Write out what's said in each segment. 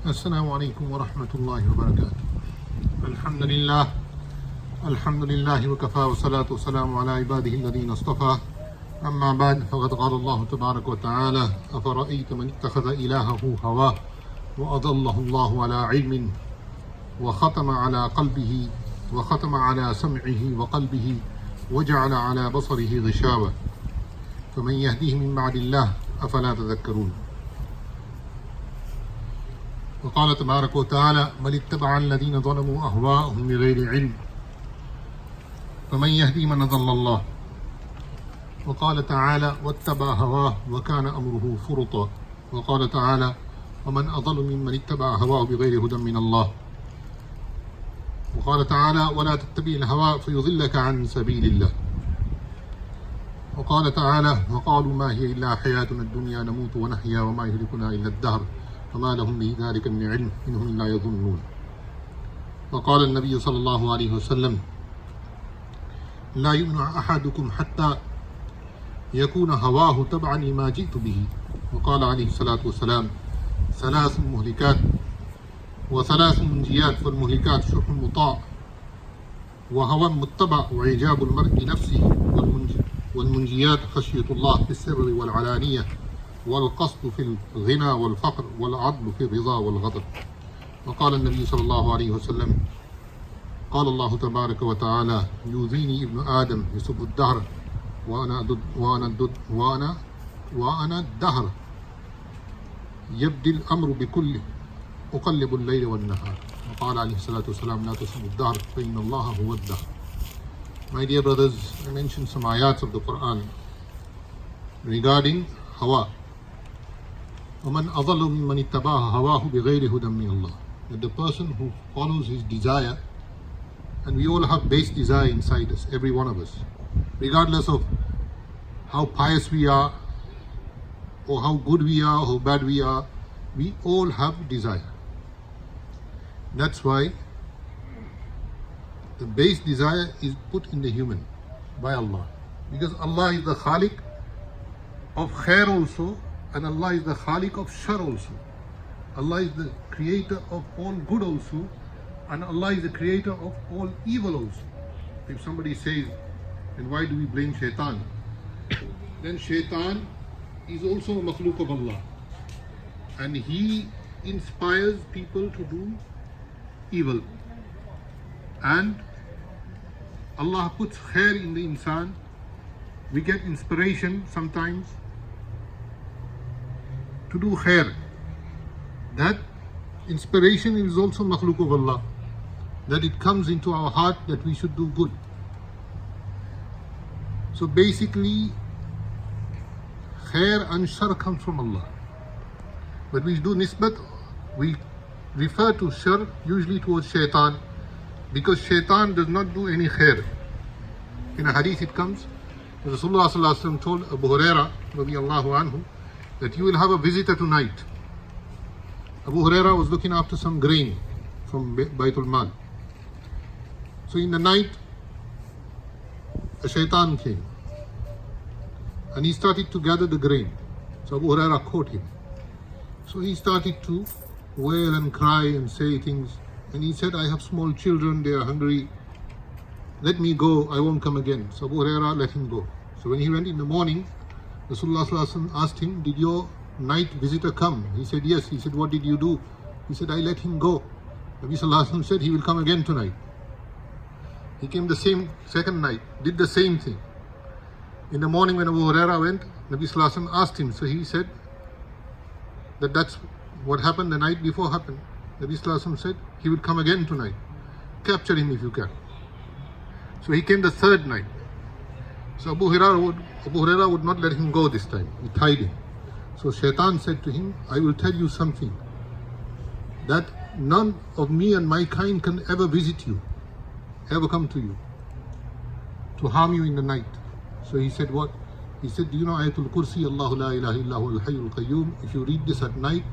السلام عليكم ورحمة الله وبركاته. الحمد لله وكفى والصلاة والسلام على عباده الذين اصطفى. أما بعد فقد قال الله تبارك وتعالى: أفرأيت من اتخذ إلهه هواه وأضله الله على علم وختم على قلبه وختم على سمعه وقلبه وجعل على بصره غشاوة فمن يهديه من بعد الله أفلا تذكرون. وقال تبارك وتعالى: بل اتبع الذين ظلموا أهواءهم بغير علم فمن يهدي من أضل الله. وقال تعالى: واتبع هواه وكان أمره فرطا. وقال تعالى: ومن أضل ممن اتبع هواه بغير هدى من الله. وقال تعالى: ولا تتبع الهوى فيضلك عن سبيل الله. وقال تعالى: وقالوا ما هي إلا حياتنا الدنيا نموت ونحيا وما يهلكنا إلا الدهر وما لهم بذلك من علم إنهم إلا يظنون. وقال النبي صلى الله عليه وسلم: لا يؤمن أحدكم حتى يكون هواه تبعا لما جئت به. وقال عليه الصلاة والسلام: ثلاث مهلكات وثلاث منجيات، فالمهلكات شح مطاع وهوى متبع وإعجاب المرء نفسه، والمنجيات خشية الله في السر والعلانية والقصد في الغنى والفقر والعدل في الرضا والغضب. وقال النبي صلى الله عليه وسلم: قال الله تبارك وتعالى: يؤذيني ابن آدم يسب الدهر وأنا الدهر يبدي الأمر بكله أقلب الليل والنهار. وقال عليه الصلاة والسلام: لا تسبوا الدهر فإن الله هو الدهر. My dear brothers, I mentioned some ayats of the Quran regarding hawa. وَمَنْ أَضَلُّ مِمَّنِ اتَّبَعَ هَوَاهُ بِغَيْرِ هُدًى مِنَ اللَّهِ. That the person who follows his desire, and we all have base desire inside us, every one of us, regardless of how pious we are, or how good we are, or how bad we are, we all have desire. That's why the base desire is put in the human by Allah, because Allah is the Khaliq of khair also, and Allah is the Khaliq of shar also. Allah is the creator of all good also, and Allah is the creator of all evil also. If somebody says, then why do we blame shaitan? Then shaitan is also a makhluk of Allah, and he inspires people to do evil. And Allah puts khair in the insan. We get inspiration sometimes to do khair. That inspiration is also makhluk of Allah, that it comes into our heart that we should do good. So basically, khair and shar comes from Allah. But we do nisbat, we refer to shar usually towards shaitan, because shaitan does not do any khair. In a hadith it comes, Rasulullah sallallahu alaihi wasallam told Abu Huraira radiyallahu anhu that you will have a visitor tonight. Abu Huraira was looking after some grain from Baytul Mal. So in the night, a shaitan came and he started to gather the grain. So Abu Huraira caught him. So he started to wail and cry and say things. And he said, I have small children, they are hungry. Let me go, I won't come again. So Abu Huraira let him go. So when he went in the morning, Rasulullah sallallahu alaihi wasallam asked him, did your night visitor come? He said, yes. He said, what did you do? He said, I let him go. Nabi sallallahu alaihi wasallam said, he will come again tonight. He came the second night, did the same thing. In the morning when Abu Huraira went, Nabi sallallahu alaihi wasallam asked him. So he said that that's what happened the night before happened. Nabi sallallahu alaihi wasallam said, he will come again tonight. Capture him if you can. So he came the third night. So Abu Huraira would not let him go this time. He tied him. So Shaitan said to him, I will tell you something, that none of me and my kind can ever visit you, ever come to you, to harm you in the night. So he said, what? He said, do you know Ayatul Kursi, Allahu la ilaha illahu al-hayyul qayyum? If you read this at night,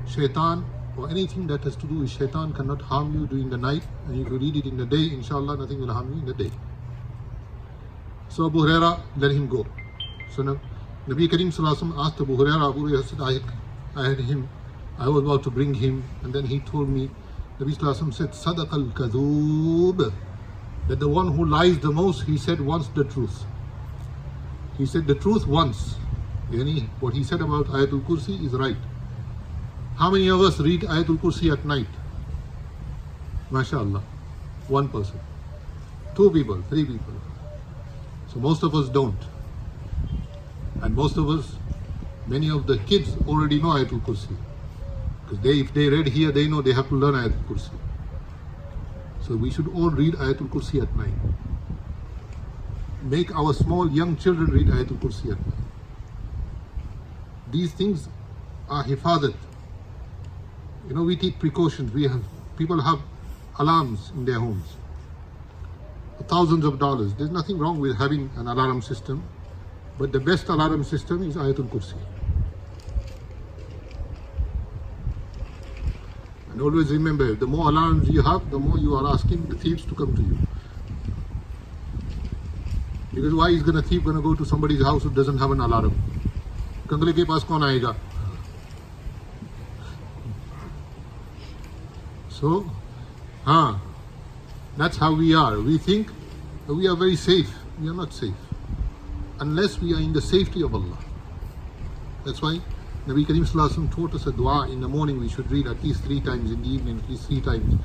Shaitan or anything that has to do with Shaitan cannot harm you during the night. And if you read it in the day, inshallah, nothing will harm you in the day. So Abu Huraira let him go. So now, Nabi Kareem Sallallahu Alaihi Wasallam asked Abu Huraira said, I had him I was about to bring him, and then he told me, Nabi Sallallahu Alaihi Wasallam said, Sadaq al-kadhoob, that the one who lies the most, he said once the truth. He said the truth once. Yani, what he said about Ayatul Kursi is right. How many of us read Ayatul Kursi at night? MashaAllah. One person. 2 people, 3 people. So most of us don't. And most of us, many of the kids already know Ayatul Kursi. Because if they read here, they know they have to learn Ayatul Kursi. So we should all read Ayatul Kursi at night. Make our small young children read Ayatul Kursi at night. These things are hifadat. You know, we take precautions. People have alarms in their homes. Thousands of dollars. There's nothing wrong with having an alarm system. But the best alarm system is Ayatul Kursi. And always remember, the more alarms you have, the more you are asking the thieves to come to you. Because why is a thief going to go to somebody's house who doesn't have an alarm? Kangale ke paas kaun aayega? So, that's how we are. We think that we are very safe. We are not safe. Unless we are in the safety of Allah. That's why Nabi Kareem Sallallahu Alaihi Wasallam taught us a dua in the morning. We should read at least 3 times, in the evening at least 3 times.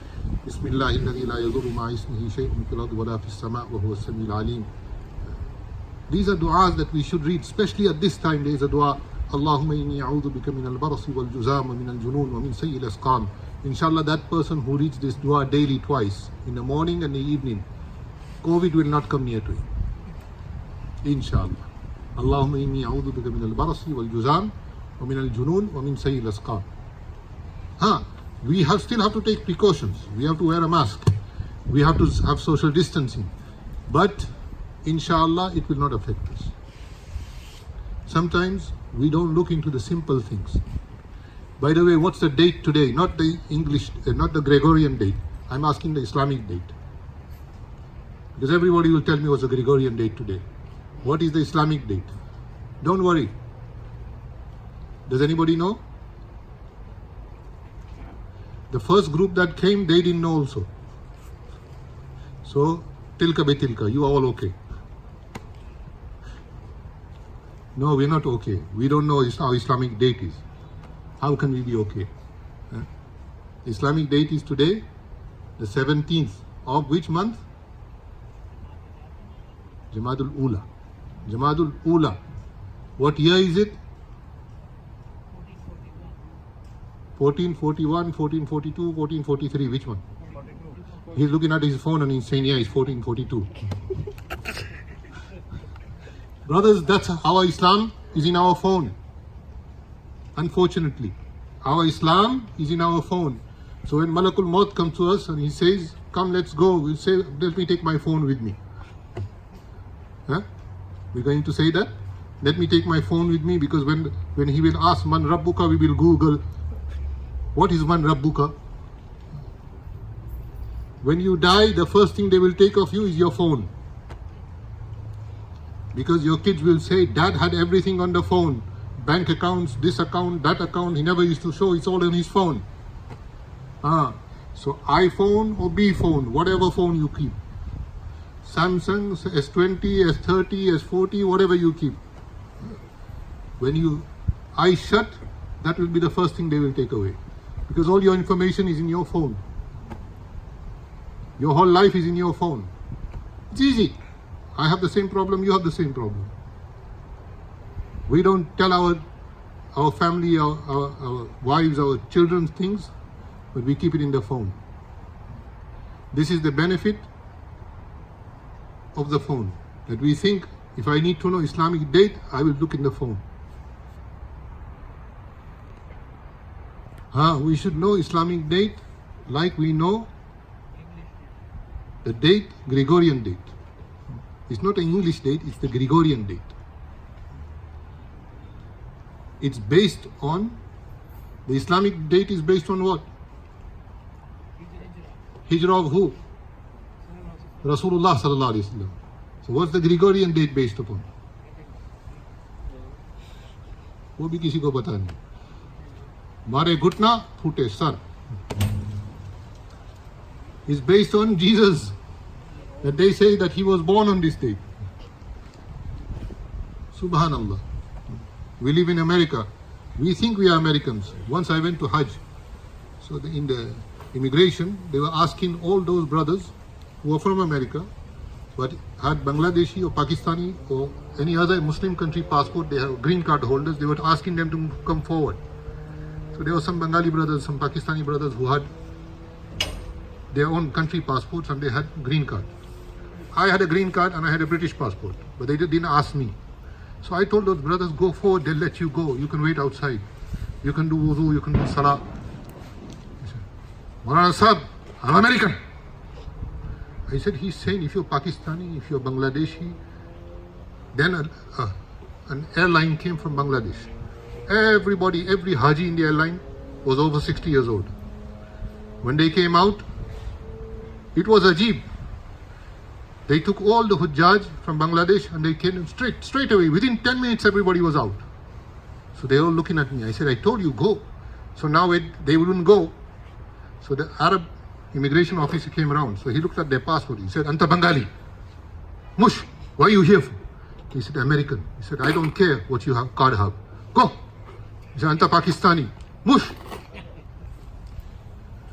Bismillahilladhi la yadurru ma'a ismihi shay'un fil ardi wa la fis sama' wa huwa as-sami'ul 'alim. These are du'as that we should read, especially at this time. There is a dua, Allahumma inni a'udhu bika min al-barasi wal-juzam wa min al-junun wa min sayyi al-asqam. Inshallah, that person who reads this dua daily twice, in the morning and the evening, COVID will not come near to him. Inshallah. Allahumma inni a'udhu bika min al-barasi wal-juzam wa min al-junun wa min sayyi al-asqam. We still have to take precautions. We have to wear a mask. We have to have social distancing. But inshallah, it will not affect us. Sometimes we don't look into the simple things. By the way, what's the date today? Not the English, not the Gregorian date. I'm asking the Islamic date. Because everybody will tell me what's the Gregorian date today. What is the Islamic date? Don't worry. Does anybody know? The first group that came, they didn't know also. So, tilka betilka, you are all okay. No, we're not okay. We don't know how Islamic date is. How can we be okay? Islamic date is today, the 17th of which month? Jumada-al-Awal. Jumada-al-Awal. What year is it? 1441, 1442, 1443. Which one? He's looking at his phone and he's saying, yeah, it's 1442. Brothers, that's our Islam is in our phone. Unfortunately, our Islam is in our phone. So when Malakul Maut comes to us and he says, come, let's go, we'll say, let me take my phone with me. We're going to say that? Let me take my phone with me, because when he will ask Man Rabbuka, we will Google, what is Man Rabbuka? When you die, the first thing they will take of you is your phone. Because your kids will say, Dad had everything on the phone. Bank accounts, this account, that account, he never used to show, it's all on his phone. So iPhone or B phone, whatever phone you keep. Samsung, S20, S30, S40, whatever you keep. When you eyes shut, that will be the first thing they will take away. Because all your information is in your phone. Your whole life is in your phone. It's easy. I have the same problem, you have the same problem. We don't tell our family, our wives, our children things, but we keep it in the phone. This is the benefit of the phone. That we think, if I need to know Islamic date, I will look in the phone. We should know Islamic date like we know the date, Gregorian date. It's not an English date, it's the Gregorian date. It's based on, the Islamic date is based on what? Hijrah of who? Rasulullah sallallahu alaihi wasallam. So what's the Gregorian date based upon? वो भी किसी को पता नहीं. Mare Gutna, Phute Sar. Is based on Jesus. That they say that he was born on this day. Subhanallah. We live in America. We think we are Americans. Once I went to Hajj. So in the immigration, they were asking all those brothers who are from America, but had Bangladeshi or Pakistani or any other Muslim country passport, they have green card holders, they were asking them to come forward. So there were some Bengali brothers, some Pakistani brothers who had their own country passports and they had green card. I had a green card and I had a British passport, but they didn't ask me. So I told those brothers, go forward, they'll let you go. You can wait outside. You can do wuzu, you can do salah. He said, Maulana Sahib, I'm American. I said, he's saying if you're Pakistani, if you're Bangladeshi, then an airline came from Bangladesh. Everybody, every Haji in the airline was over 60 years old. When they came out, it was Ajib. They took all the Hujjaj from Bangladesh and they came straight away. Within 10 minutes, everybody was out. So they were looking at me. I said, I told you, go. So now they wouldn't go. So the Arab immigration officer came around. So he looked at their passport. He said, Anta Bengali. Mush, why are you here for? He said, American. He said, I don't care what you have, card have. Go. He said, Anta Pakistani. Mush.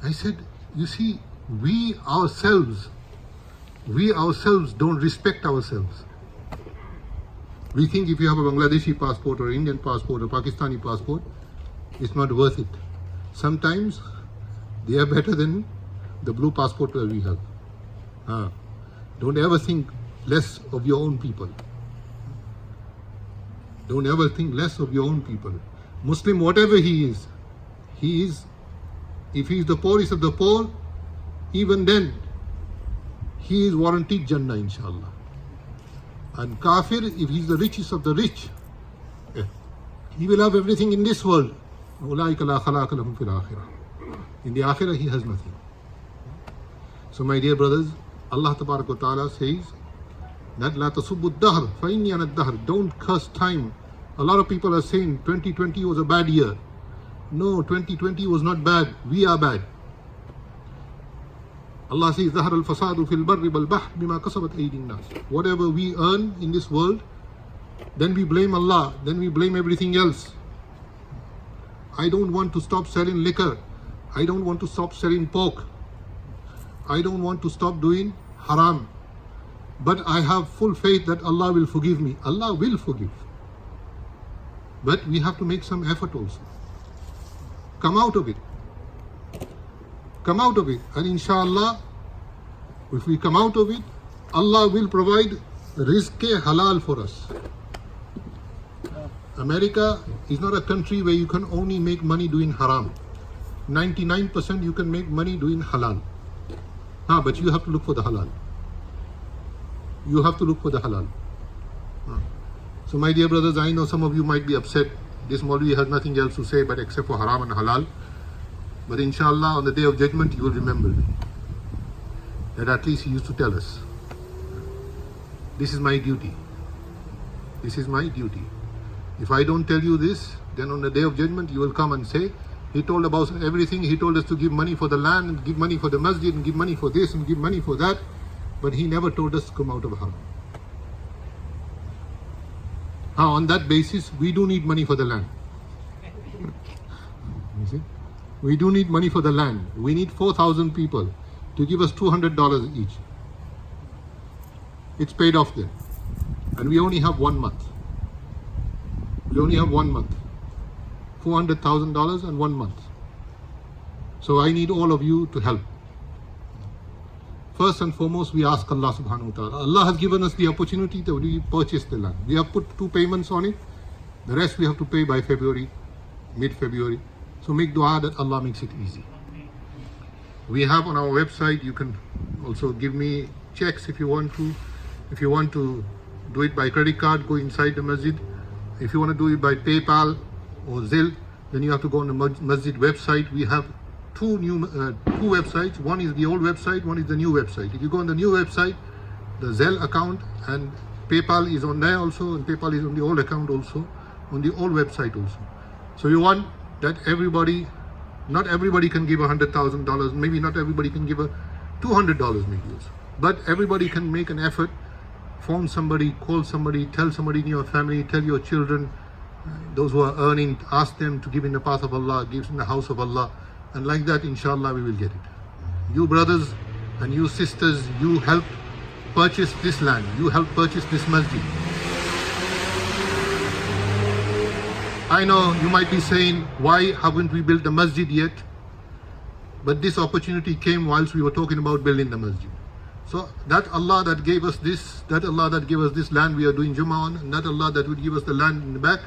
I said, you see, we ourselves don't respect ourselves. We think if you have a Bangladeshi passport or Indian passport or Pakistani passport, it's not worth it. Sometimes they are better than the blue passport that we have. Don't ever think less of your own people. Don't ever think less of your own people. Muslim, whatever he is, if he is the poorest of the poor, even then, he is warranted Jannah, inshallah. And Kafir, if he is the richest of the rich, he will have everything in this world. In the Akhirah, he has nothing. So, my dear brothers, Allah Ta'ala says, don't curse time. A lot of people are saying 2020 was a bad year. No, 2020 was not bad. We are bad. Allah says, ظَهَرَ الْفَسَادُ فِي الْبَرِّ وَالْبَحْرِ بِمَا كَسَبَتْ أَيْدِي النَّاسِ. Whatever we earn in this world, then we blame Allah, then we blame everything else. I don't want to stop selling liquor. I don't want to stop selling pork. I don't want to stop doing haram. But I have full faith that Allah will forgive me. Allah will forgive. But we have to make some effort also. Come out of it. Come out of it. And inshallah, if we come out of it, Allah will provide rizq halal for us. America is not a country where you can only make money doing haram. 99% you can make money doing halal. But you have to look for the halal. You have to look for the halal. So my dear brothers, I know some of you might be upset. This Maulvi has nothing else to say but except for haram and halal. But inshallah, on the day of judgment, you will remember that at least he used to tell us. This is my duty. This is my duty. If I don't tell you this, then on the day of judgment, you will come and say, he told about everything. He told us to give money for the land and give money for the masjid and give money for this and give money for that. But he never told us to come out of haram. On that basis, we do need money for the land. You see? We do need money for the land. We need 4,000 people to give us $200 each. It's paid off then. And we only have 1 month. We only have 1 month. $400,000 and 1 month. So I need all of you to help. First and foremost, we ask Allah subhanahu wa ta'ala. Allah has given us the opportunity that we purchase the land. We have put 2 payments on it. The rest we have to pay by February, mid-February. So make dua that Allah makes it easy. We have on our website, you can also give me checks if you want to. If you want to do it by credit card, go inside the masjid. If you want to do it by PayPal or Zelle, then you have to go on the masjid website. We have two websites. One is the old website, one is the new website. If you go on the new website, the Zelle account and PayPal is on there also, and PayPal is on the old account also, on the old website also. So you want that not everybody can give $100,000, maybe not everybody can give $200 maybe also. But everybody can make an effort, phone somebody, call somebody, tell somebody in your family, tell your children, those who are earning, ask them to give in the path of Allah, give in the house of Allah, and like that inshallah we will get it. You brothers and you sisters, you help purchase this land, you help purchase this masjid. I know you might be saying, why haven't we built the masjid yet? But this opportunity came whilst we were talking about building the masjid. So that Allah that gave us this, land we are doing Jummah on, and that Allah that will give us the land in the back,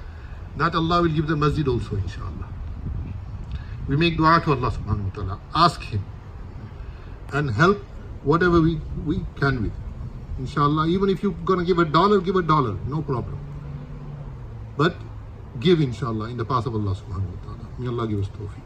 that Allah will give the masjid also inshallah. We make dua to Allah subhanahu wa ta'ala, ask Him and help whatever we can with. Inshallah, even if you're going to give $1, give $1, no problem. But give inshallah in the path of Allah subhanahu wa ta'ala. May Allah give us tawfiq.